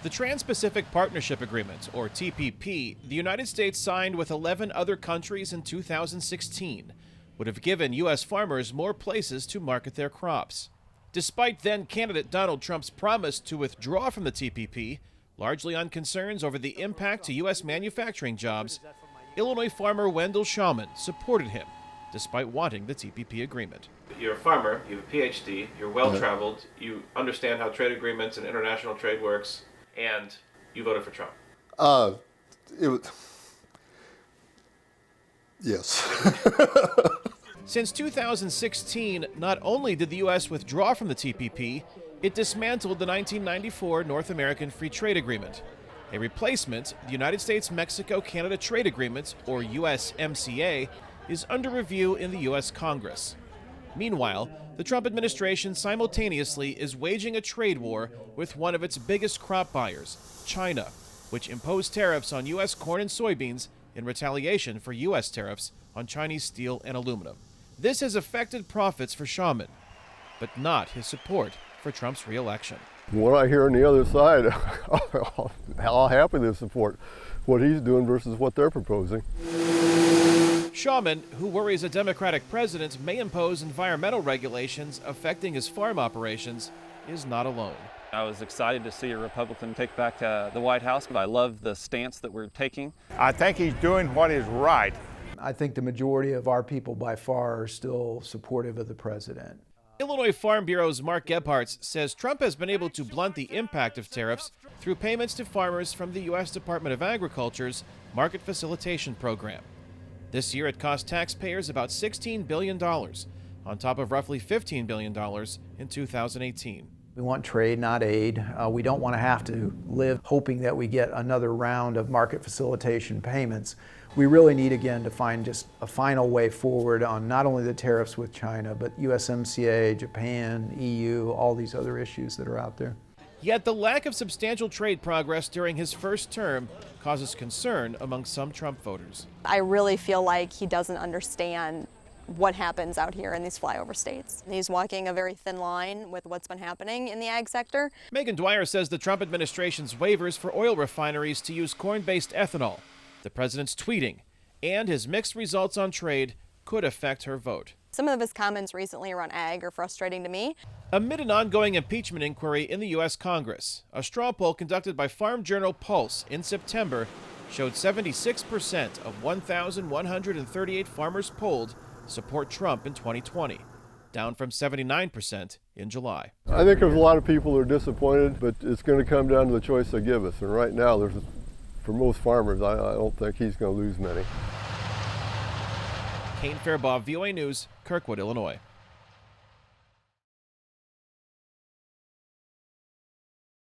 The Trans-Pacific Partnership Agreement, or TPP, the United States signed with 11 other countries in 2016, would have given U.S. farmers more places to market their crops. Despite then-candidate Donald Trump's promise to withdraw from the TPP, largely on concerns over the impact to U.S. manufacturing jobs, Illinois farmer Wendell Shawman supported him, despite wanting the TPP agreement. You're a farmer, you have a PhD, you're well-traveled, you understand how trade agreements and international trade works, and you voted for Trump. Yes. Since 2016, not only did the U.S. withdraw from the TPP, it dismantled the 1994 North American Free Trade Agreement. A replacement, the United States-Mexico-Canada Trade Agreement, or USMCA, is under review in the U.S. Congress. Meanwhile, the Trump administration simultaneously is waging a trade war with one of its biggest crop buyers, China, which imposed tariffs on U.S. corn and soybeans in retaliation for U.S. tariffs on Chinese steel and aluminum. This has affected profits for Shawman, but not his support for Trump's re-election. From what I hear on the other side, I'll happily support what he's doing versus what they're proposing. Shawman, who worries a Democratic president may impose environmental regulations affecting his farm operations, is not alone. I was excited to see a Republican take back the White House, but I love the stance that we're taking. I think he's doing what is right. I think the majority of our people by far are still supportive of the president. Illinois Farm Bureau's Mark Gebhardt says Trump has been able to blunt the impact of tariffs through payments to farmers from the U.S. Department of Agriculture's Market Facilitation Program. This year, it cost taxpayers about $16 billion, on top of roughly $15 billion in 2018. We want trade, not aid. We don't want to have to live hoping that we get another round of market facilitation payments. We really need, again, to find just a final way forward on not only the tariffs with China, but USMCA, Japan, EU, all these other issues that are out there. Yet the lack of substantial trade progress during his first term causes concern among some Trump voters. I really feel like he doesn't understand what happens out here in these flyover states. He's walking a very thin line with what's been happening in the ag sector. Megan Dwyer says the Trump administration's waivers for oil refineries to use corn-based ethanol, the president's tweeting, and his mixed results on trade could affect her vote. Some of his comments recently around ag are frustrating to me. Amid an ongoing impeachment inquiry in the U.S. Congress, a straw poll conducted by Farm Journal Pulse in September showed 76% of 1,138 farmers polled support Trump in 2020, down from 79% in July. I think there's a lot of people who are disappointed, but it's going to come down to the choice they give us. And right now, for most farmers, I don't think he's going to lose many. Kane, Farabaugh, VOA News, Kirkwood, Illinois.